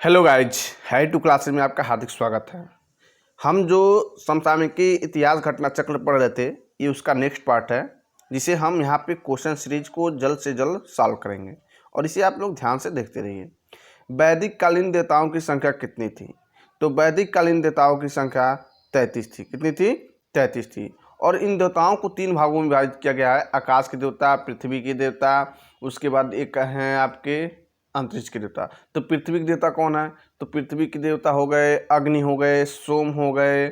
Hello guys, है two classes में आपका हार्दिक स्वागत है। हम जो समसामयिकी इतिहास घटना चक्र पढ़ रहे थे, ये उसका नेक्स्ट पार्ट है, जिसे हम यहाँ पे क्वेश्चन सीरीज को जल्द से जल्द सॉल्व करेंगे और इसे आप लोग ध्यान से देखते रहिए। वैदिक कालीन देवताओं की संख्या कितनी थी? तो वैदिक कालीन देवताओं की संख्या 33 थी। कितनी थी? 33 थी। और इन देवताओं को 3 भागों में विभाजित किया गया है। आकाश के देवता, पृथ्वी के देवता, उसके बाद एक हैं आपके अंतरिक्ष के देवता। तो पृथ्वी के देवता कौन है? तो पृथ्वी के देवता हो गए अग्नि, हो गए सोम, हो गए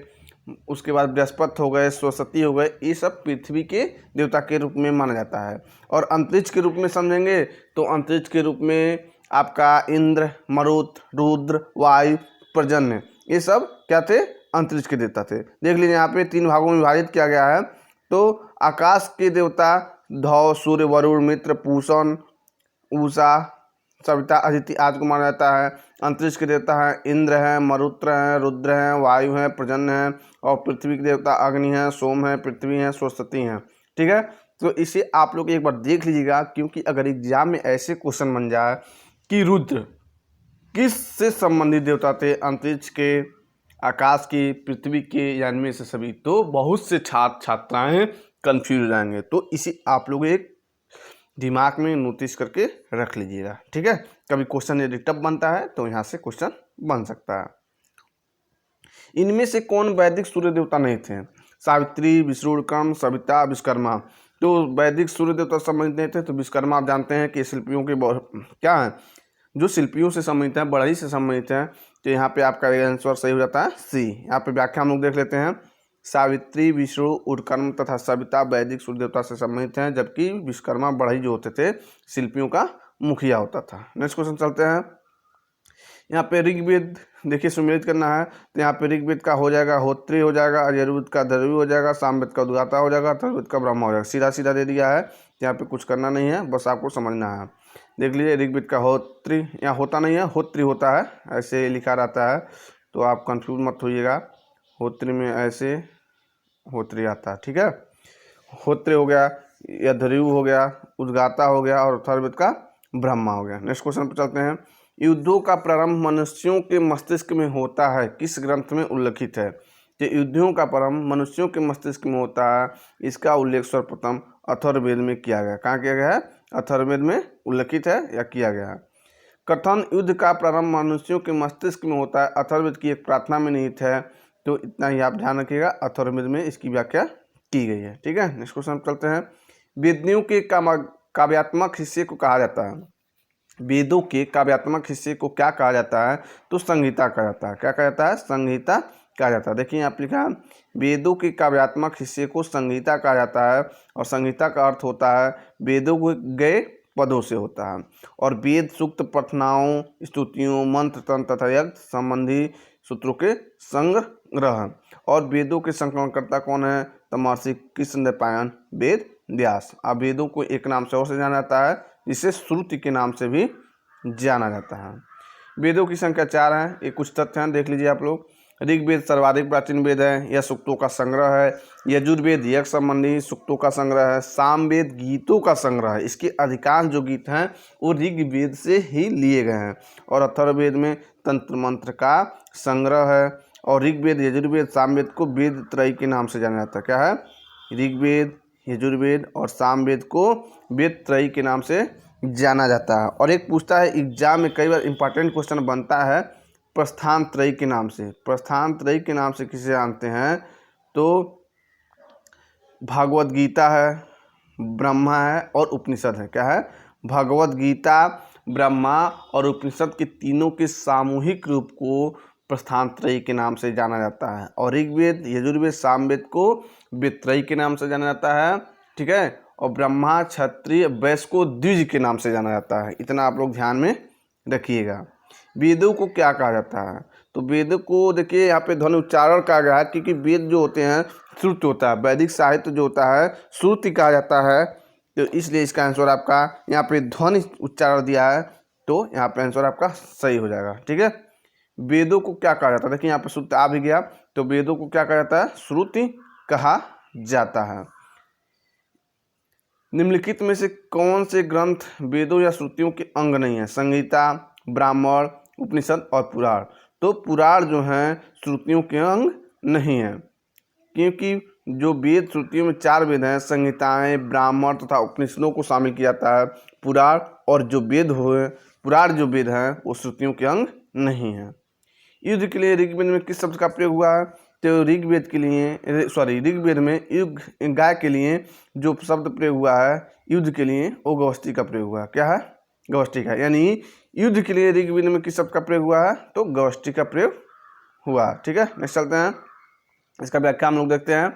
उसके बाद बृहस्पति, हो गए सरस्वती, हो गए। ये सब पृथ्वी के देवता के रूप में माना जाता है। और अंतरिक्ष के रूप में समझेंगे तो अंतरिक्ष के रूप में आपका इंद्र, मरुत, रुद्र, वायु, पर्जन्य, ये सब क्या थे? अंतरिक्ष के देवता थे। देख लीजिए यहाँ पे 3 भागों में विभाजित किया गया है। तो आकाश के देवता धौ, सूर्य, वरुण, मित्र, पूषण, उषा, सविता, अदिति आदि को माना जाता है। अंतरिक्ष के देवता हैं इंद्र हैं, मरुत्र हैं, रुद्र हैं, वायु हैं, पर्जन्य हैं। और पृथ्वी के देवता अग्नि हैं, सोम हैं, पृथ्वी हैं, सरस्वती हैं। ठीक है, तो इसे आप लोग एक बार देख लीजिएगा, क्योंकि अगर एग्जाम में ऐसे क्वेश्चन बन जाए कि रुद्र किस से संबंधित देवता थे, अंतरिक्ष के, आकाश की, पृथ्वी के, या इनमें से सभी, तो बहुत से छात्र छात्राएं कंफ्यूज हो जाएंगे। तो इसे आप लोग एक दिमाग में नोटिस करके रख लीजिएगा। ठीक है, कभी क्वेश्चन यदि टफ बनता है तो यहाँ से क्वेश्चन बन सकता है। इनमें से कौन वैदिक सूर्य देवता नहीं थे? सावित्री, विष्णुकर्म, सविता, विश्वकर्मा। तो वैदिक सूर्य देवता संबंधित नहीं थे। तो विश्वकर्मा आप जानते हैं कि शिल्पियों के क्या है, जो शिल्पियों से संबंधित है, बढ़ई से संबंधित है। तो यहाँ पे आपका आंसर सही हो जाता है सी। यहाँ पे व्याख्या हम लोग देख लेते हैं। सावित्री, विष्णु, उर्कर्म तथा सविता वैदिक सूर्य देवता से संबंधित हैं, जबकि विश्वकर्मा बढ़ई जो होते थे शिल्पियों का मुखिया होता था। नेक्स्ट क्वेश्चन चलते हैं। यहाँ पे ऋग्वेद देखिए सुमेलित करना है। तो यहाँ पे ऋग्वेद का हो जाएगा होत्री, हो जाएगा यजुर्वेद का धर्वी, हो जाएगा सामवेद का उद्गाता, हो जाएगा अथर्ववेद का ब्रह्मा हो जाएगा। सीधा सीधा दे दिया है, यहाँ पे कुछ करना नहीं है, बस आपको समझना है। देख लीजिए ऋग्वेद का होत्री, यहाँ होता नहीं है, होत्री होता है, ऐसे लिखा रहता है, तो आप कंफ्यूज मत होइएगा। होत्री में ऐसे होत्री आता है। ठीक है, होत्र हो गया, यद्धर्यु हो गया, उद्गाता हो गया, और अथर्ववेद का ब्रह्मा हो गया। नेक्स्ट क्वेश्चन पर चलते हैं। युद्धों का प्रारंभ मनुष्यों के मस्तिष्क में होता है, किस ग्रंथ में उल्लेखित है? तो युद्धों का प्रारंभ मनुष्यों के मस्तिष्क में होता है, इसका उल्लेख सर्वप्रथम अथर्ववेद में किया गया। कहाँ किया गया है? अथर्ववेद में उल्लेखित है या किया गया है। कथन युद्ध का प्रारंभ मनुष्यों के मस्तिष्क में होता है, अथर्ववेद की एक प्रार्थना में निहित है। तो इतना ही आप ध्यान रखिएगा, अथर्ववेद में इसकी व्याख्या की गई है। ठीक है, नेक्स्ट क्वेश्चन चलते हैं। वेदों के काव्यात्मक हिस्से को कहा जाता है? वेदों के काव्यात्मक हिस्से को क्या कहा जाता है? तो संहिता कहा जाता है। क्या कहा जाता है? संहिता कहा जाता है। देखिए यहाँ पे लिखा है, वेदों के काव्यात्मक हिस्से को संहिता कहा जाता है, और संहिता का अर्थ होता है वेदों को गए पदों से होता है। और वेद सूक्त, प्रार्थनाओं, स्तुतियों, मंत्र, तंत्र तथा यज्ञ संबंधी सूत्रों के संग्रह। और वेदों के संकलनकर्ता कौन है? तो महर्षि कृष्णद्वैपायन वेद व्यास। अब वेदों को एक नाम से और से जाना जाता है, जिसे श्रुति के नाम से भी जाना जाता है। वेदों की संख्या 4 है। ये कुछ तथ्य हैं, देख लीजिए आप लोग। ऋग्वेद सर्वाधिक प्राचीन वेद है, यह सूक्तों का संग्रह है। यजुर्वेद यज्ञ संबंधी सूक्तों का संग्रह है। सामवेद गीतों का संग्रह है, इसके अधिकांश जो गीत हैं वो ऋग्वेद से ही लिए गए हैं। और अथर्ववेद में तंत्र मंत्र का संग्रह है। और ऋग्वेद, यजुर्वेद, सामवेद को वेद त्रयी के नाम से जाना जाता है। क्या है? ऋग्वेद, यजुर्वेद और सामवेद को वेद त्रयी के नाम से जाना जाता है। और एक पूछता है एग्जाम में, कई बार इंपॉर्टेंट क्वेश्चन बनता है, प्रस्थान त्रयी के नाम से। प्रस्थान त्रयी के नाम से किसे जानते हैं? तो भागवत गीता है, ब्रह्मा है और उपनिषद है। क्या है? भगवत गीता, ब्रह्मा और उपनिषद के तीनों के सामूहिक रूप को प्रस्थान त्रयी के नाम से जाना जाता है। और ऋग्वेद, यजुर्वेद, सामवेद को वेद त्रयी के नाम से जाना जाता है। ठीक है, और ब्रह्मा, क्षत्रिय, वैश्य को द्विज के नाम से जाना जाता है। इतना आप लोग ध्यान में रखिएगा। वेदों को क्या कहा जाता है? तो वेद को देखिए यहाँ पे ध्वनि उच्चारण कहा गया है, क्योंकि वेद जो होते हैं श्रुति होता है, वैदिक साहित्य जो होता है श्रुति कहा जाता है। तो इसलिए इसका आंसर आपका यहाँ पे ध्वनि उच्चारण दिया है, तो यहाँ पे आंसर आपका सही हो जाएगा। ठीक है, वेदों को क्या कहा जाता है? देखिए यहाँ पे श्रुति आ भी गया, तो वेदों को क्या कहा जाता है? श्रुति कहा जाता है। निम्नलिखित में से कौन से ग्रंथ वेदों या श्रुतियों के अंग नहीं है? संहिता, ब्राह्मण, उपनिषद और पुराण। तो पुराण जो हैं श्रुतियों के अंग नहीं है, क्योंकि जो वेद श्रुतियों में 4 वेद हैं, संहिताएं, ब्राह्मण तथा उपनिषदों को शामिल किया जाता है। पुराण और जो वेद हुए, पुराण जो वेद हैं वो श्रुतियों के अंग नहीं है। युद्ध के लिए ऋग्वेद में किस शब्द का प्रयोग हुआ है? तो ऋग्वेद के लिए ऋग्वेद में युग गाय के लिए जो शब्द प्रयोग हुआ है युद्ध के लिए, वो गवस्ती का प्रयोग हुआ है। क्या है? गवस्ती का। यानी युद्ध के लिए ऋग्वेद में किस शब्द का प्रयोग हुआ है? तो गवस्ती का प्रयोग हुआ। ठीक है, नेक्स्ट चलते हैं, इसका व्याख्या हम लोग देखते हैं।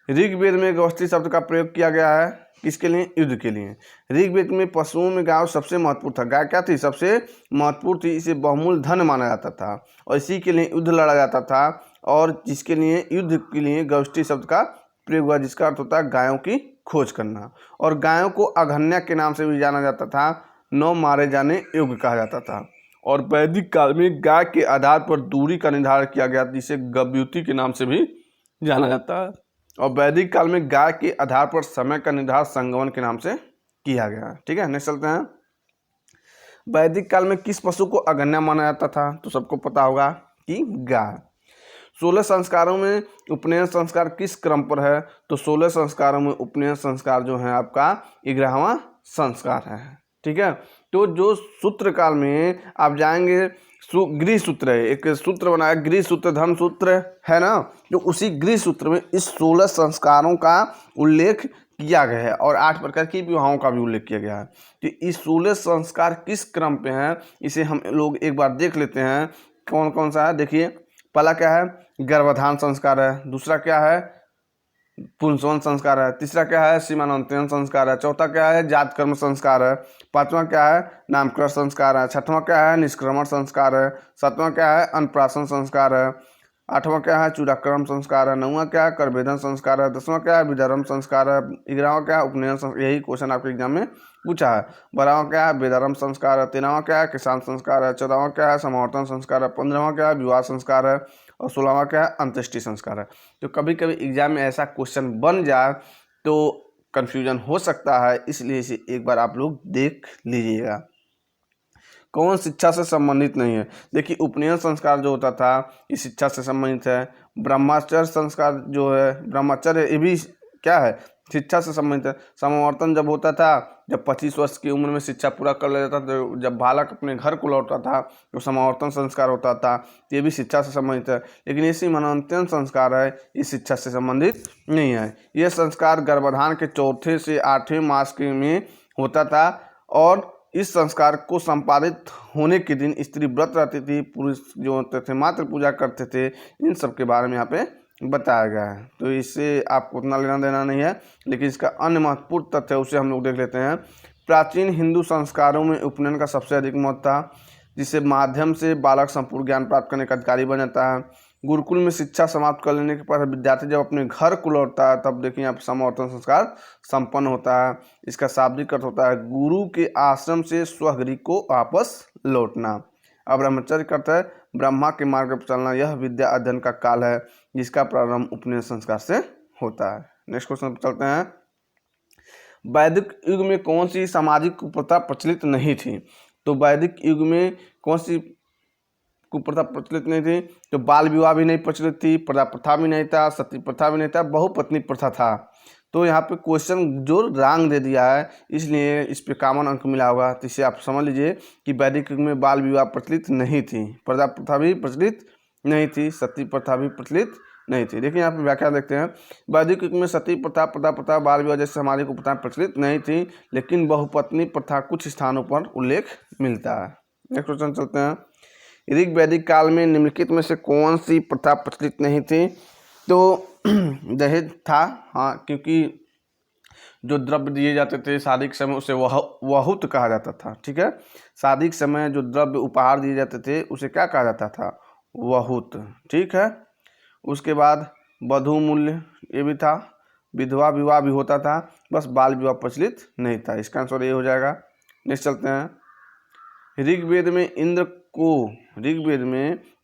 ऋग्वेद में गवस्ती शब्द का प्रयोग किया गया है किसके लिए? युद्ध के लिए। ऋग्वेद में पशुओं में गाय सबसे महत्वपूर्ण था। गाय क्या थी? सबसे महत्वपूर्ण थी। इसे बहुमूल्य धन माना जाता था और इसी के लिए युद्ध लड़ा जाता था, और जिसके लिए युद्ध के लिए गवस्ती शब्द का प्रयोग हुआ, जिसका अर्थ होता है गायों की खोज करना। और गायों को अघन्या के नाम से भी जाना जाता था, न मारे जाने योग्य कहा जाता था। और वैदिक काल में गाय के आधार पर दूरी का निर्धारण किया गया, जिसे गव्युति के नाम से भी जाना जाता है। और वैदिक काल में गाय के आधार पर समय का निर्धारण संगमन के नाम से किया गया। ठीक है, नेक्स्ट चलते हैं। वैदिक काल में किस पशु को अघन्या माना जाता था? तो सबको पता होगा कि गाय। 16 संस्कारों में उपनयन संस्कार किस क्रम पर है? तो 16 संस्कारों में उपनयन संस्कार जो है आपका 11वां संस्कार है। ठीक है, तो जो सूत्र काल में आप जाएंगे, गृह सूत्र है, एक सूत्र बनाया गृह सूत्र, धर्म सूत्र है ना, जो उसी गृह सूत्र में इस 16 संस्कारों का उल्लेख किया गया है और 8 प्रकार की विवाहों का भी उल्लेख किया गया है। तो इस 16 संस्कार किस क्रम पे हैं, इसे हम लोग एक बार देख लेते हैं। कौन कौन सा है? देखिए, पहला क्या है? गर्भाधान संस्कार है। दूसरा क्या है? पुंसवन संस्कार है। तीसरा क्या है? सीमांतरण संस्कार है। चौथा क्या है? जात कर्म संस्कार है। पांचवा क्या है? नामकरण संस्कार है। छठवां क्या है? निष्क्रमण संस्कार है। सातवां क्या है? अन्नप्राशन संस्कार है। आठवां क्या है? चूड़ाक्रम संस्कार है। नौवां क्या है? करवेदन संस्कार है। 10वां क्या है? विधर्म संस्कार है। 11वां क्या है? उपनयन संस्कार। यही क्वेश्चन आपके एग्जाम में पूछा है। 12वां क्या है? वेदारम संस्कार है। 13वां क्या है? किसान संस्कार है। 14वां क्या है? समावर्तन संस्कार है। 15वां क्या है? विवाह संस्कार है। और 16वां क्या है? अंत्येष्टि संस्कार है। तो कभी कभी एग्जाम में ऐसा क्वेश्चन बन जाए तो कन्फ्यूजन हो सकता है, इसलिए इसे एक बार आप लोग देख लीजिएगा। कौन शिक्षा से संबंधित नहीं है? देखिए, उपनयन संस्कार जो होता था ये शिक्षा से संबंधित है। ब्रह्मचर्य संस्कार जो है, ब्रह्मचर्य, ये भी क्या है? शिक्षा से संबंधित है। समावर्तन जब होता था, जब 25 वर्ष की उम्र में शिक्षा पूरा कर लेता था, तो जब बालक अपने घर को लौटता था तो समावर्तन संस्कार होता था, ये भी शिक्षा से संबंधित है। लेकिन ये सीमांतरण संस्कार है, ये शिक्षा से संबंधित नहीं है। यह संस्कार गर्भाधान के 4थे से 8वें मास के में होता था, और इस संस्कार को संपादित होने के दिन स्त्री व्रत रहती थी, पुरुष जो होते थे मात्र पूजा करते थे। इन सब के बारे में यहाँ पे बताया गया है, तो इससे आपको उतना लेना देना नहीं है। लेकिन इसका अन्य महत्वपूर्ण तथ्य उसे हम लोग देख लेते हैं। प्राचीन हिंदू संस्कारों में उपनयन का सबसे अधिक महत्व था, जिससे माध्यम से बालक संपूर्ण ज्ञान प्राप्त करने का अधिकारी बन जाता है। गुरुकुल में शिक्षा समाप्त कर लेने के बाद विद्यार्थी जब अपने घर को लौटता है, तब देखिए यहाँ समावर्तन संस्कार संपन्न होता है। इसका शाब्दिक अर्थ होता है गुरु के आश्रम से स्वगृह को वापस लौटना। अब ब्रह्मचर्य का अर्थ है ब्रह्मा के मार्ग पर चलना। यह विद्या अध्ययन का काल है, जिसका प्रारंभ उपनयन संस्कार से होता है। नेक्स्ट क्वेश्चन पर चलते हैं। वैदिक युग में कौन सी सामाजिक कुप्रथा प्रचलित नहीं थी? तो वैदिक युग में कौन सी कुप्रथा प्रचलित नहीं थी? तो बाल विवाह भी नहीं प्रचलित थी, प्रजा प्रथा भी नहीं था, सती प्रथा भी नहीं था, बहुपत्नी प्रथा था। तो यहाँ पे क्वेश्चन जो रॉन्ग दे दिया है, इसलिए इस पे कॉमन अंक मिला होगा। तो इसे आप समझ लीजिए कि वैदिक युग में बाल विवाह प्रचलित नहीं थी, प्रजा प्रथा भी प्रचलित नहीं थी, सती प्रथा भी प्रचलित नहीं थी। देखिए यहाँ पे व्याख्या देखते हैं। वैदिक युग में सती प्रथा, प्रजा प्रथा, बाल विवाह जैसे सामाजिक कुप्रथाएं प्रचलित नहीं थी, लेकिन बहुपत्नी प्रथा कुछ स्थानों पर उल्लेख मिलता है। नेक्स्ट क्वेश्चन चलते हैं। ऋग्वैदिक काल में निम्नलिखित में से कौन सी प्रथा प्रचलित नहीं थी? तो दहेज था, हाँ, क्योंकि जो द्रव्य दिए जाते थे शादी के समय उसे वहुत कहा जाता था। ठीक है, शादी के समय जो द्रव्य उपहार दिए जाते थे उसे क्या कहा जाता था? वहुत। ठीक है, उसके बाद वधू मूल्य ये भी था, विधवा विवाह भी होता था, बस बाल विवाह प्रचलित नहीं था। इसका आंसर ये हो जाएगा। नेक्स्ट चलते हैं। ऋग्वेद में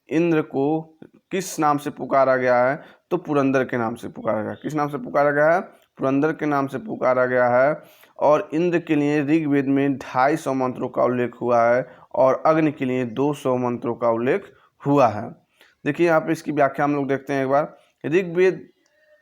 इंद्र को किस नाम से पुकारा गया है? तो पुरंदर के नाम से पुकारा गया। किस नाम से पुकारा गया है? पुरंदर के नाम से पुकारा गया है। और इंद्र के लिए ऋग्वेद में 250 मंत्रों का उल्लेख हुआ है और अग्नि के लिए 200 मंत्रों का उल्लेख हुआ है। देखिए यहाँ पे इसकी व्याख्या हम लोग देखते हैं एक बार। ऋग्वेद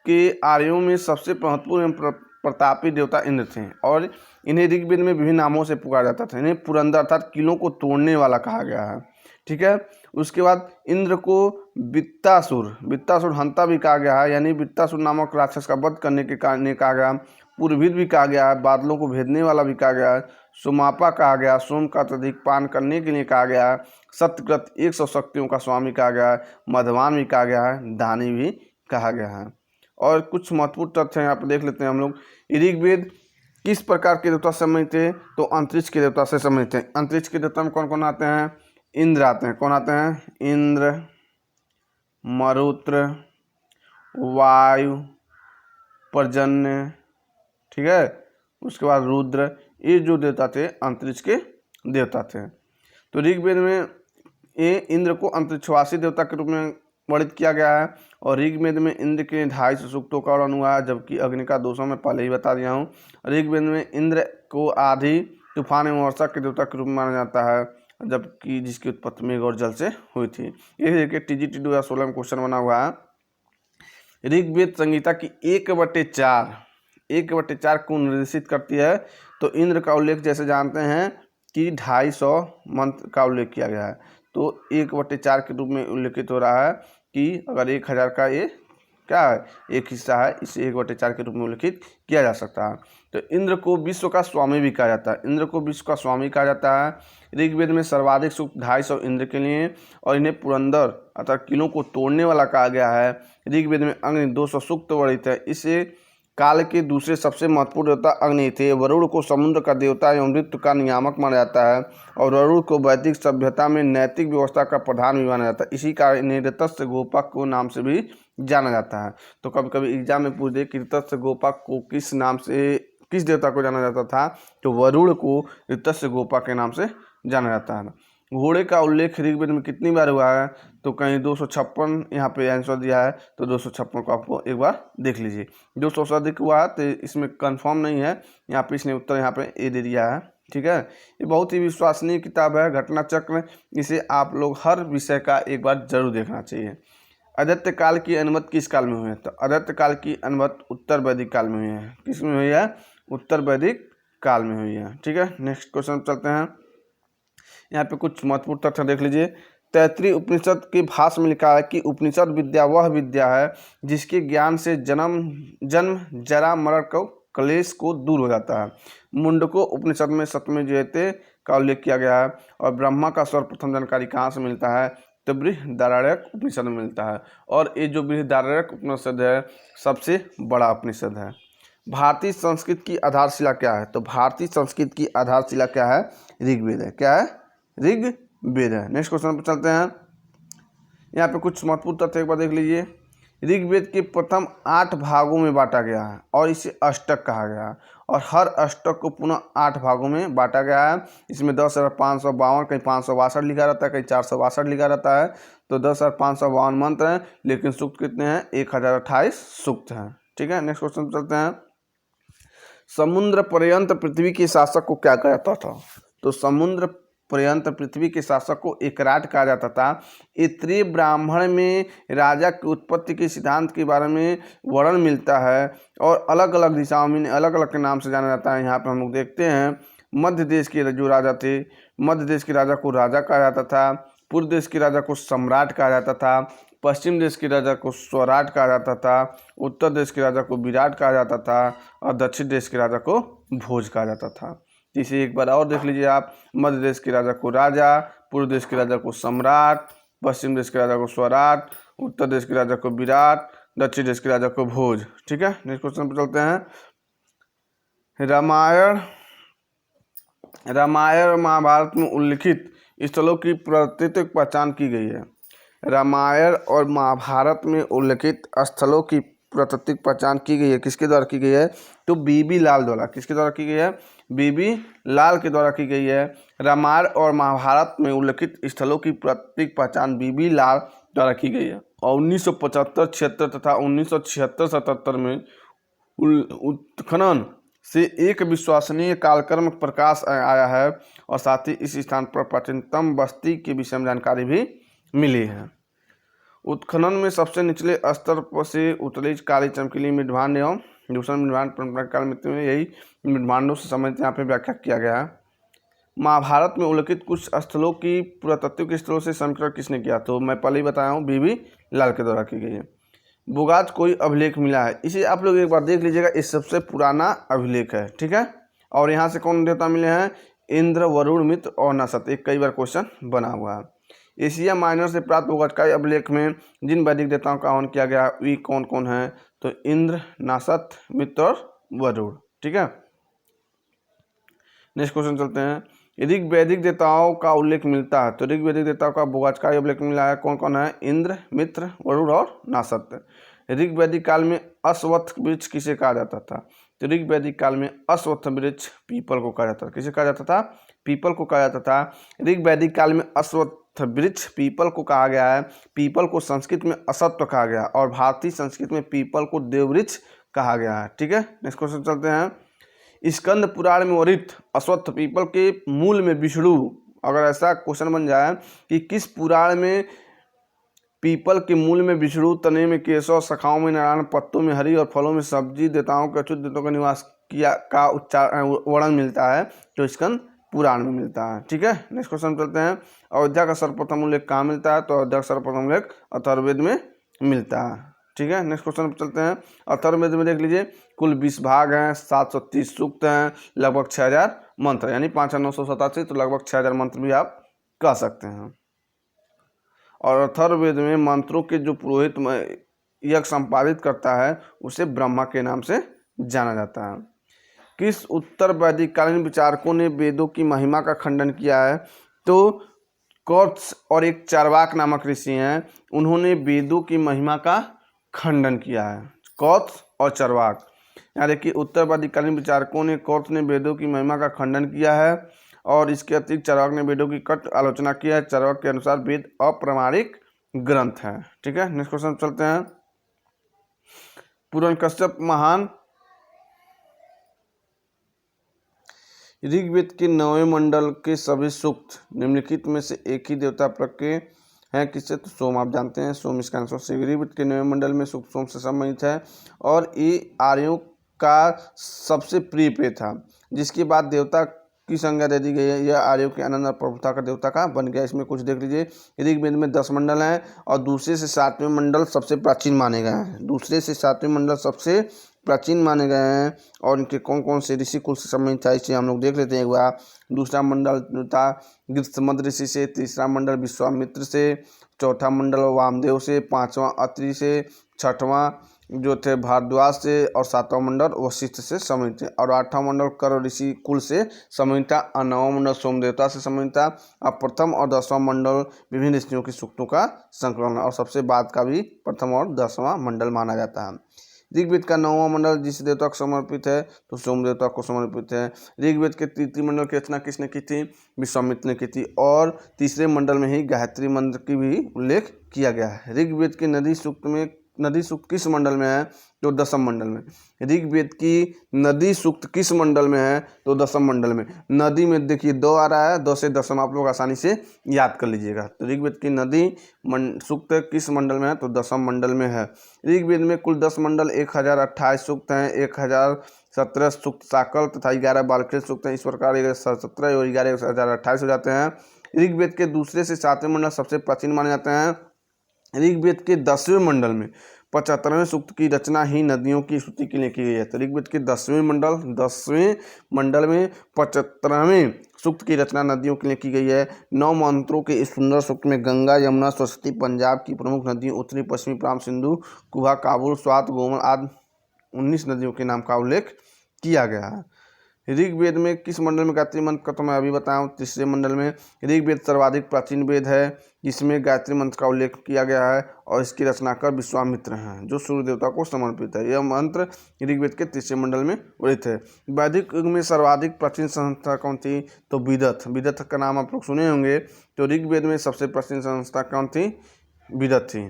के आर्यों में सबसे महत्वपूर्ण एवं प्रतापी देवता इंद्र थे और इन्हें ऋग्वेद में विभिन्न नामों से पुकारा जाता था। इन्हें पुरंदर अर्थात किलों को तोड़ने वाला कहा गया है। ठीक है, उसके बाद इंद्र को वित्तासुर हंता भी कहा गया है, यानी वित्तासुर नामक राक्षस का वध करने के कारण कहा गया। पुरभिद भी कहा गया है, बादलों को भेदने वाला भी कहा गया है। सोमापा कहा गया, सोम का अत्यधिक पान करने के लिए कहा गया है। सत्यकृत 100 शक्तियों का स्वामी कहा गया है। मधवान भी कहा गया है, दानी भी कहा गया है। और कुछ महत्वपूर्ण तथ्य यहाँ पर देख लेते हैं हम लोग। ऋग्वेद किस प्रकार के देवता सम्मिलित थे? तो अंतरिक्ष के देवता से सम्मिलित थे। अंतरिक्ष के देवता में कौन कौन आते हैं? इंद्र आते हैं। कौन आते हैं? इंद्र, मरुत्र, वायु, पर्जन्य, ठीक है, उसके बाद रुद्र। ये जो देवता थे अंतरिक्ष के देवता थे। तो ऋग्वेद में ये इंद्र को अंतरिक्षवासी देवता के रूप में वर्णित किया गया है और ऋग्वेद में इंद्र के 250 सूक्तों का वर्णन हुआ है, जबकि अग्नि का 200 में पहले ही बता दिया हूँ। ऋग्वेद में इंद्र को आधी, तूफान एवं वर्षा के देवता के रूप में माना जाता है, जबकि जिसकी उत्पत्ति मेघ और जल से हुई थी। ये देखिए TGT 2016 में क्वेश्चन बना हुआ है। ऋग्वेद संहिता की 1/4 को निर्देशित करती है। तो इंद्र का उल्लेख जैसे जानते हैं कि 250 मंत्र का उल्लेख किया गया है, तो 1/4 के रूप में उल्लेखित हो रहा है कि अगर 1000 का ये क्या है, एक हिस्सा है, इसे 1/4 के रूप में उल्लेखित किया जा सकता है। तो इंद्र को विश्व का स्वामी भी कहा जाता है। इंद्र को विश्व का स्वामी कहा जाता है। ऋग्वेद में सर्वाधिक सूक्त 250 इंद्र के लिए और इन्हें पुरंदर अर्थात किलों को तोड़ने वाला कहा गया है। ऋग्वेद में अग्नि 200 सूक्त वर्णित है। इसे काल के दूसरे सबसे महत्वपूर्ण देवता अग्नि थे। वरुण को समुद्र का देवता एवं ऋतु का नियामक माना जाता है और वरुण को वैदिक सभ्यता में नैतिक व्यवस्था का प्रधान भी माना जाता है। इसी कारण इन्हें ऋतस्य गोपक को नाम से भी जाना जाता है। तो कभी कभी एग्जाम में पूछ दे कि ऋतस्य गोपक को किस नाम से, किस देवता को जाना जाता था, तो वरुण को ऋतस्य गोपक के नाम से जाना जाता है। घोड़े का उल्लेख ऋग्वेद में कितनी बार हुआ है? तो कहीं 256 यहाँ पे आंसर दिया है, तो 256 को आपको एक बार देख लीजिए। 200 से अधिक हुआ है तो इसमें कंफर्म नहीं है, यहाँ पे इसने उत्तर यहाँ पे ए दे दिया है। ठीक है, ये बहुत ही विश्वसनीय किताब है घटना चक्र। इसे आप लोग हर विषय का एक बार जरूर देखना चाहिए। आदित्य काल की अनुमति किस काल में हुई है? तो आदित्य काल की अनुमति उत्तर वैदिक काल में हुई है। किस में हुई है? उत्तर वैदिक काल में हुई है। ठीक है, नेक्स्ट क्वेश्चन चलते हैं। यहाँ पे कुछ महत्वपूर्ण तथ्य देख लीजिए। तैत्तिरीय उपनिषद के भाष्य में लिखा है कि उपनिषद विद्या वह विद्या है जिसके ज्ञान से जन्म जरा मरण को क्लेश को दूर हो जाता है। मुंडको उपनिषद में सतमे जयते का उल्लेख किया गया है और ब्रह्मा का सर्वप्रथम जानकारी कहाँ से मिलता है? तो बृहदारण्यक उपनिषद में मिलता है और ये जो बृहदारण्यक उपनिषद है सबसे बड़ा उपनिषद है। भारतीय संस्कृत की आधारशिला क्या है? तो भारतीय संस्कृत की आधारशिला क्या है? ऋग्वेद है। क्या है? ऋग्वेद है। नेक्स्ट क्वेश्चन पर चलते हैं। यहाँ पे कुछ महत्वपूर्ण तथ्य एक बार देख लीजिए। ऋग्वेद के प्रथम 8 भागों में बांटा गया है और इसे अष्टक कहा गया है और हर अष्टक को पुनः 8 भागों में बांटा गया है। इसमें 10,552, कहीं 562 लिखा रहता है, कहीं 462 लिखा रहता है। तो 10,552 मंत्र हैं, लेकिन सूक्त कितने हैं? 1028 सूक्त हैं। ठीक है, नेक्स्ट क्वेश्चन चलते हैं। समुद्र पर्यंत पृथ्वी के शासक को क्या कहा जाता था? तो समुद्र पर्यंत पृथ्वी के शासक को एकराट कहा जाता था। इतरे ब्राह्मण में राजा की उत्पत्ति के सिद्धांत के बारे में वर्णन मिलता है और अलग अलग दिशाओं में अलग अलग के नाम से जाना जाता है। यहाँ पे हम लोग देखते हैं मध्य देश के जो राजा थे, मध्य देश के राजा को राजा कहा जाता था, पूर्व देश के राजा को सम्राट कहा जाता था, पश्चिम देश के राजा को स्वराट कहा जाता था, उत्तर देश के राजा को विराट कहा जाता था और दक्षिण देश के राजा को भोज कहा जाता था। इसे एक बार और देख लीजिए आप। मध्य देश के राजा को राजा, पूर्व देश के राजा को सम्राट, पश्चिम देश के राजा को स्वराट, उत्तर देश के राजा को विराट, दक्षिण देश के राजा को भोज। ठीक है, नेक्स्ट क्वेश्चन पर चलते हैं। रामायण और महाभारत में उल्लिखित स्थलों की प्राकृतिक पहचान की गई है। रामायण और महाभारत में उल्लिखित स्थलों की प्राकृतिक पहचान की गई है। किसके द्वारा की गई है? तो बीबी लाल द्वारा। किसके द्वारा की गई है? बीबी लाल के द्वारा की गई है। रामायण और महाभारत में उल्लिखित स्थलों की प्राकृतिक पहचान बीबी लाल द्वारा की गई है और 1975-76 तथा 1976-77 में उत्खनन से एक विश्वसनीय कालक्रम प्रकाश आया है और साथ ही इस स्थान पर प्राचीनतम बस्ती के विषय में जानकारी भी मिली है। उत्खनन में सबसे निचले स्तर पर से उतरी काली चमकीली मिडभांड एवं दूसरा मिडभांड परंपरा काल में यही मिडभांडों से संबंधित यहाँ पे व्याख्या किया गया है। महाभारत में उल्लिखित कुछ स्थलों की पुरातत्व के स्थलों से समीकरण किसने किया? तो मैं पहले ही बताया हूँ, बीबी लाल के द्वारा की गई है। बोगाज कोई अभिलेख मिला है, इसे आप लोग एक बार देख लीजिएगा, इस सबसे पुराना अभिलेख है, ठीक है। और यहाँ से कौन देवता मिले हैं? इंद्र, वरुण, मित्र और नसत। एक कई बार क्वेश्चन बना हुआ है। एशिया माइनर से प्राप्त बोगाज का अभिलेख में जिन वैदिक देवताओं का आह्वान किया गया वे कौन कौन है? तो इंद्र, नासत, मित्र और वरुण, ठीक है। नेक्स्ट क्वेश्चन चलते हैं। ऋग वैदिक देवताओं का उल्लेख मिलता है, तो ऋग वैदिक देवताओं का बोगाज का उल्लेख मिला है, कौन कौन है? इंद्र, मित्र, वरुण और नासत। ऋग वैदिक काल में अश्वत्थ वृक्ष किसे कहा जाता था? तो ऋग वैदिक काल में अश्वत्थ वृक्ष पीपल को कहा जाता था। किसे कहा जाता था? पीपल को कहा जाता था। ऋग वैदिक काल में अश्वत्थ वृक्ष पीपल को कहा गया है। पीपल को संस्कृत में असत्व कहा गया और भारतीय संस्कृत में पीपल को देववृक्ष कहा गया है, ठीक है। नेक्स्ट क्वेश्चन चलते हैं। स्कंद पुराण में वर्णित अश्वत्थ पीपल के मूल में विष्णु, अगर ऐसा क्वेश्चन बन जाए कि किस पुराण में पीपल के मूल में विष्णु, तने में केशव, शाखाओं में नारायण, पत्तों में हरि और फलों में सब्जी, देवताओं के अच्युत देवताओं का निवास किया का वर्णन मिलता है, तो स्कंद पुराण में मिलता है, ठीक है। नेक्स्ट क्वेश्चन चलते हैं। अयोध्या का सर्वप्रथम उल्लेख कहाँ मिलता है? तो अयोध्या का सर्वप्रथम उल्लेख अथर्ववेद में मिलता है, ठीक है। नेक्स्ट क्वेश्चन चलते हैं। अथर्ववेद में देख लीजिए कुल 20 भाग हैं, 730 सूक्त हैं, लगभग 6000 मंत्र, यानी 5987, तो लगभग 6000 मंत्र भी आप कह सकते हैं। और अथर्ववेद में मंत्रों के जो पुरोहित यज्ञ संपादित करता है उसे ब्रह्मा के नाम से जाना जाता है। किस उत्तर वैदिक कालीन विचारकों ने वेदों की महिमा का खंडन किया है? तो कौत्स और एक चार्वाक नामक ऋषि हैं, उन्होंने वेदों की महिमा का खंडन किया है। कौत्स और चार्वाक, यहाँ देखिए उत्तर वैदिक कालीन विचारकों ने, कौत्स ने वेदों की महिमा का खंडन किया है और इसके अतिरिक्त चार्वाक ने वेदों की कट आलोचना की है। चार्वाक के अनुसार वेद अप्रामाणिक ग्रंथ है, ठीक है। नेक्स्ट क्वेश्चन चलते हैं। पुरनकश्यप महान ऋग्वेद के 9वें मंडल के सभी सूक्त निम्नलिखित में से एक ही देवता प्रके हैं, किससे? तो सोम, आप जानते हैं सोम इसका आंसर से। ऋग्वेद के 9वें मंडल में सूक्त सोम से संबंधित है और ये आर्यों का सबसे प्रिय पेय था, जिसके बाद देवता की संज्ञा दे दी गई है। यह आर्यों के आनंद और प्रभुता का देवता का बन गया। इसमें कुछ देख लीजिए। ऋग्वेद में 10 मंडल हैं और दूसरे से 7वें मंडल सबसे प्राचीन माने गए हैं। दूसरे से 7वें मंडल सबसे प्राचीन माने गए हैं और इनके कौन कौन से ऋषि कुल से संबंधित था इसे हम लोग देख लेते हैं एक बार। दूसरा मंडल था गृत्समद ऋषि से, तीसरा मंडल विश्वामित्र से, चौथा मंडल वामदेव से, पांचवां अत्रि से, छठवां जो थे भारद्वाज से और सातवां मंडल वशिष्ठ से संबंधित है और आठवां मंडल कर ऋषि कुल से संबंधित था और नौवां मंडल सोमदेवता से संबंधित था और प्रथम और 10वां मंडल विभिन्न ऋषियों की सूक्तों का संकलन और सबसे बाद का भी प्रथम और 10वां मंडल माना जाता है। ऋग्वेद का 9वां मंडल जिस देवता को समर्पित है तो सोम देवता को समर्पित है। ऋग्वेद के तृतीय मंडल की रचना किसने की थी? विश्वामित्र ने की थी और तीसरे मंडल में ही गायत्री मंत्र की भी उल्लेख किया गया है। ऋग्वेद के नदी सूक्त किस मंडल में है? तो 10वें मंडल में। ऋग्वेद की नदी सूक्त किस मंडल में है? तो 10वें मंडल में। नदी में देखिए 2 आ रहा है, 2 से 10 आप लोग आसानी से याद कर लीजिएगा। तो ऋग्वेद की नदी सूक्त किस मंडल में है? तो 10वें मंडल में है। ऋग्वेद में कुल 10 मंडल 1028 सूक्त हैं, 1017 सूक्त साकल तथा 11 बालकृत सूक्त हैं। इस प्रकार 17 और 11 1028 हो जाते हैं। ऋग्वेद के दूसरे से 7वें मंडल सबसे प्राचीन माने जाते हैं। ऋग्वेद के 10वें मंडल में 75वें सूक्त की रचना ही नदियों की स्तुति के लिए की गई है। तो ऋग्वेद के 10वें मंडल में 75वें सूक्त की रचना नदियों के लिए की गई है। 9 मंत्रों के इस सुंदर सूक्त में गंगा, यमुना, सरस्वती, पंजाब की प्रमुख नदियों, उत्तरी पश्चिमी प्रांत, सिंधु, कुबा, काबुल, स्वात, गोमन आदि 19 नदियों के नाम का उल्लेख किया गया है। ऋग्वेद में किस मंडल में गायत्री मंत्र का तो मैं अभी बताया हूँ, तीसरे मंडल में। ऋग्वेद सर्वाधिक प्राचीन वेद है जिसमें गायत्री मंत्र का उल्लेख किया गया है और इसकी रचनाकार विश्वामित्र हैं जो सूर्य देवता को समर्पित है। यह मंत्र ऋग्वेद के तीसरे मंडल में उल्लिखित है। वैदिक युग में सर्वाधिक प्राचीन संस्था कौन थी? तो विदथ। विदथ का नाम आप लोग सुने होंगे। तो ऋग्वेद में सबसे प्राचीन संस्था कौन थी? विदथ थी।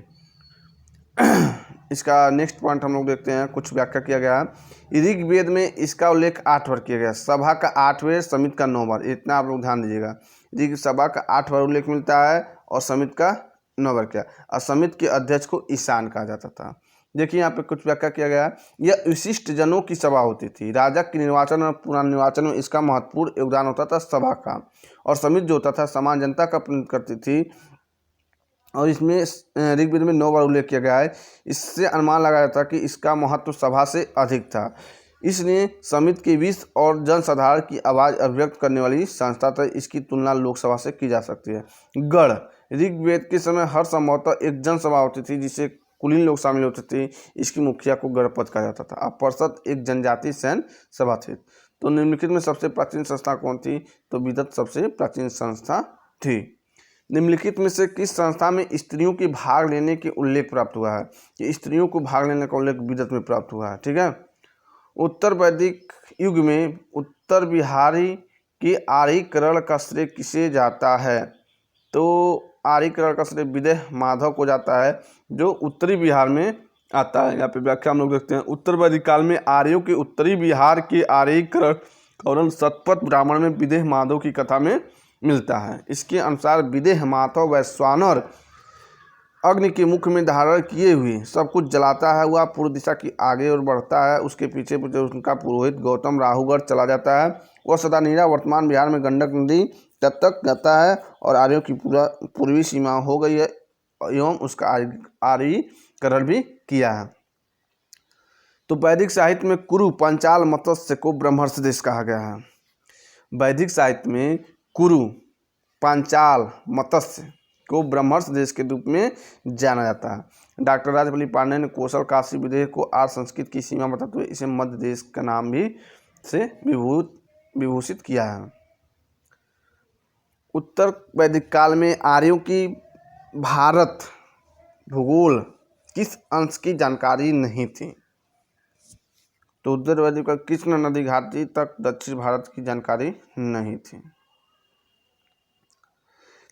इसका नेक्स्ट पॉइंट हम लोग देखते हैं, कुछ व्याख्या किया गया है। ऋग्वेद में इसका उल्लेख 8 बार किया गया, सभा का 8 बार, समिति का 9 बार। इतना आप लोग ध्यान दीजिएगा। ऋग सभा का 8 बार उल्लेख मिलता है और समिति का 9 बार किया, और समिति के अध्यक्ष को ईशान कहा जाता था। देखिए यहाँ पे कुछ व्याख्या किया गया है। यह विशिष्ट जनों की सभा होती थी। राजा के निर्वाचन और पुनर्निर्वाचन में इसका महत्वपूर्ण योगदान होता था सभा का, और समिति जो होता था सामान्य जनता का प्रतिनिधित्व करती थी, और इसमें ऋग्वेद में 9 बार उल्लेख किया गया है। इससे अनुमान लगाया जाता है कि इसका महत्व सभा से अधिक था। इसलिए समिति के विश्व और जनसाधारण की आवाज़ अभिव्यक्त करने वाली संस्था था। इसकी तुलना लोकसभा से की जा सकती है। गण ऋग्वेद के समय हर संभवतः एक जनसभा होती थी जिसे कुलीन लोग शामिल होते थे। इसकी मुखिया को गणपत कहा जाता था। अब परिषद एक जनजातीय सैन्य सभा थी। तो निम्नलिखित में सबसे प्राचीन संस्था कौन थी? तो विदत सबसे प्राचीन संस्था थी। निम्नलिखित में से किस संस्था में स्त्रियों के भाग लेने के उल्लेख प्राप्त हुआ है? कि स्त्रियों को भाग लेने का उल्लेख विदत में प्राप्त हुआ है। ठीक है। उत्तर वैदिक युग में उत्तर बिहारी के आर्यीकरण का श्रेय किसे जाता है? तो आर्यीकरण का श्रेय विदेह माधव को जाता है, जो उत्तरी बिहार में आता है। यहाँ पे व्याख्या हम लोग देखते हैं। उत्तर वैदिक काल में आर्यों के उत्तरी बिहार के आर्यीकरण का वर्णन शतपथ ब्राह्मण में विदेह माधव की कथा में मिलता है। इसके अनुसार विदेह माधव वैश्वानर अग्नि के मुख में धारण किए हुए सब कुछ जलाता है। वह पूर्व दिशा की आगे और बढ़ता है। उसके पीछे पीछे उनका पुरोहित गौतम राहुगढ़ चला जाता है। वह सदा नीरा वर्तमान बिहार में गंडक नदी तक जाता है और आर्यों की पूर्वी सीमा हो गई है, एवं उसका आर्यीकरण भी किया है। तो वैदिक साहित्य में कुरु पांचाल मत्स्य को ब्रह्मर्षि देश कहा गया है। वैदिक साहित्य में कुरु पांचाल मत्स्य को ब्रह्मर्षि देश के रूप में जाना जाता है। डॉक्टर राजबली पांडे ने कौशल काशी विदेह को आर्य संस्कृत की सीमा बताते हुए इसे मध्य देश का नाम भी से विभूषित किया है। उत्तर वैदिक काल में आर्यों की भारत भूगोल किस अंश की जानकारी नहीं थी? तो उत्तर वैदिक काल कृष्ण नदी घाटी तक दक्षिण भारत की जानकारी नहीं थी।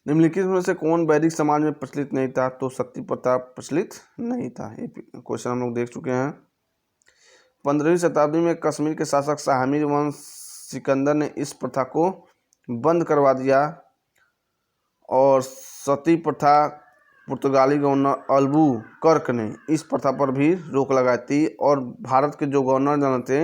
निम्नलिखित में से कौन वैदिक समाज में प्रचलित नहीं था? तो सती प्रथा प्रचलित नहीं था। ये क्वेश्चन हम लोग देख चुके हैं। 15वीं शताब्दी में कश्मीर के शासक शाहमीर वंश सिकंदर ने इस प्रथा को बंद करवा दिया, और सती प्रथा पुर्तगाली गवर्नर अल्बुकर्क ने इस प्रथा पर भी रोक लगाई थी। और भारत के जो गवर्नर जनरल थे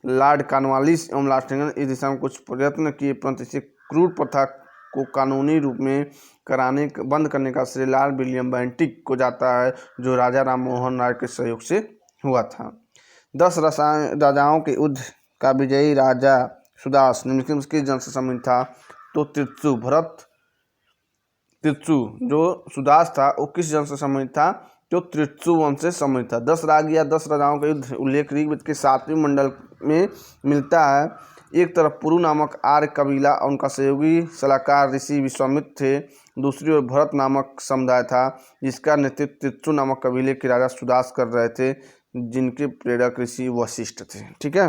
लॉर्ड कॉर्नवालिस एवं लॉर्ड हेस्टिंग्स इस दिशा में कुछ प्रयत्न किए, परंतु इसे क्रूर प्रथा को कानूनी रूप में बंद करने का श्रेय लॉर्ड विलियम बेंटिक को जाता है, जो राजा राम मोहन राय के सहयोग से हुआ था। 10 राजाओं के युद्ध का विजयी राजा सुदास निम्नलिखित में किस जन से संबंधित था? तो त्रित्सु जो सुदास था वो किस जन से संबंधित था? जो त्रित्सु वंश से संबंधित था। 10 राग या 10 राजाओं का युद्ध उल्लेख ऋग्वेद के 7वें मंडल में मिलता है। एक तरफ पुरु नामक आर्य कबीला और उनका सहयोगी सलाहकार ऋषि विश्वामित्र थे। दूसरी ओर भरत नामक समुदाय था, जिसका नेतृत्व त्रित्सु नामक कबीले के राजा सुदास कर रहे थे, जिनके प्रेरक ऋषि वशिष्ठ थे। ठीक है।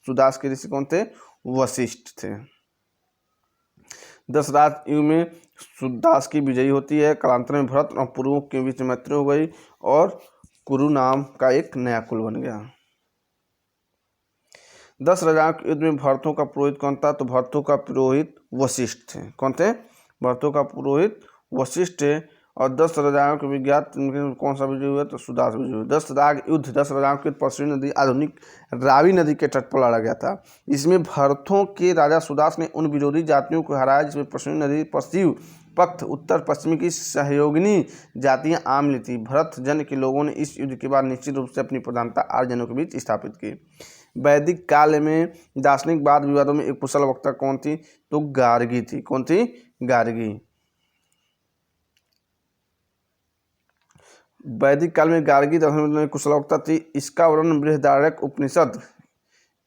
सुदास के ऋषि कौन थे? वशिष्ठ थे। 10 राज युग में सुदास की विजयी होती है। कालांतर में भरत और पुरु के बीच मैत्री हो गई और कुरु नाम का एक नया कुल बन गया। 10 राजाओं के युद्ध में भरतों का पुरोहित कौन था? तो भरतों का पुरोहित वशिष्ठ थे। कौन थे? भरतों का पुरोहित वशिष्ठ थे। और 10 राजाओं के विज्ञात कौन सा विजय हुआ? तो सुदास विजय हुआ। 10 राग युद्ध 10 राजाओं के परसवी नदी आधुनिक रावी नदी के तट पर लड़ा गया था। इसमें भरतों के राजा सुदास ने उन विरोधी जातियों को हराया जिसमें परसवी नदी परसिव पक्ष उत्तर पश्चिमी की सहयोगिनी जातियां आम ली थी। भरत जन के लोगों ने इस युद्ध के बाद निश्चित रूप से अपनी प्रधानता आर्य जनों के बीच स्थापित की। वैदिक काल में दार्शनिक वाद विवादों में एक कुशल वक्ता कौन थी? तो गार्गी थी। कौन थी? गार्गी। वैदिक काल में गार्गी दर्शन में कुशल वक्ता थी। इसका वर्णन बृहदारण्यक उपनिषद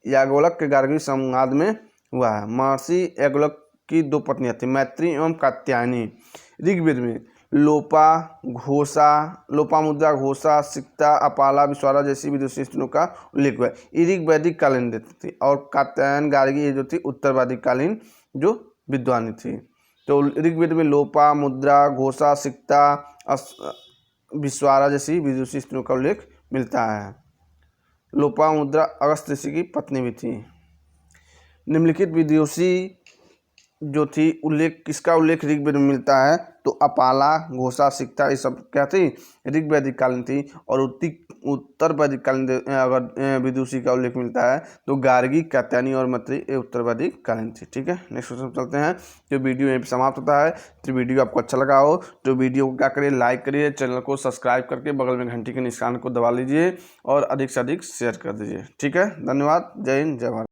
याज्ञवल्क्य के गार्गी संवाद में हुआ है। महर्षि याज्ञवल्क्य की 2 पत्नियां थी, मैत्री एवं कात्यायनी। ऋग्वेद में लोपामुद्रा घोषा सिक्ता अपाला विश्वारा जैसी विदुषी स्त्रियों का उल्लेख हुआ है। ये ऋग्वैदिक कालीन थी। और कात्यायन गार्गी जो थी उत्तर वैदिक कालीन जो विद्वानी थी। तो ऋग्वेद में लोपामुद्रा घोषा सिक्ता विश्वारा जैसी विदुषी स्त्रियों का उल्लेख मिलता है। लोपामुद्रा अगस्त्य ऋषि की पत्नी भी थी। निम्नलिखित विदुषी जो थी उल्लेख किसका उल्लेख ऋग्वेद में मिलता है? तो अपाला, घोषा, सिक्ता, ये सब क्या थी? ऋग्वैदिक कालीन थी। और उत्तर वैदिक कालीन अगर विदुषी का उल्लेख मिलता है तो गार्गी, कात्यायनी और मैत्री, ये उत्तर वैदिक कालीन थी। ठीक है, नेक्स्ट क्वेश्चन चलते हैं। तो वीडियो यहीं पर समाप्त होता है। तो वीडियो आपको अच्छा लगा हो तो वीडियो को क्या करिए, लाइक करिए, चैनल को सब्सक्राइब करके बगल में घंटी के निशान को दबा लीजिए और अधिक से अधिक शेयर कर दीजिए। ठीक है, धन्यवाद। जय हिंद, जय भारत।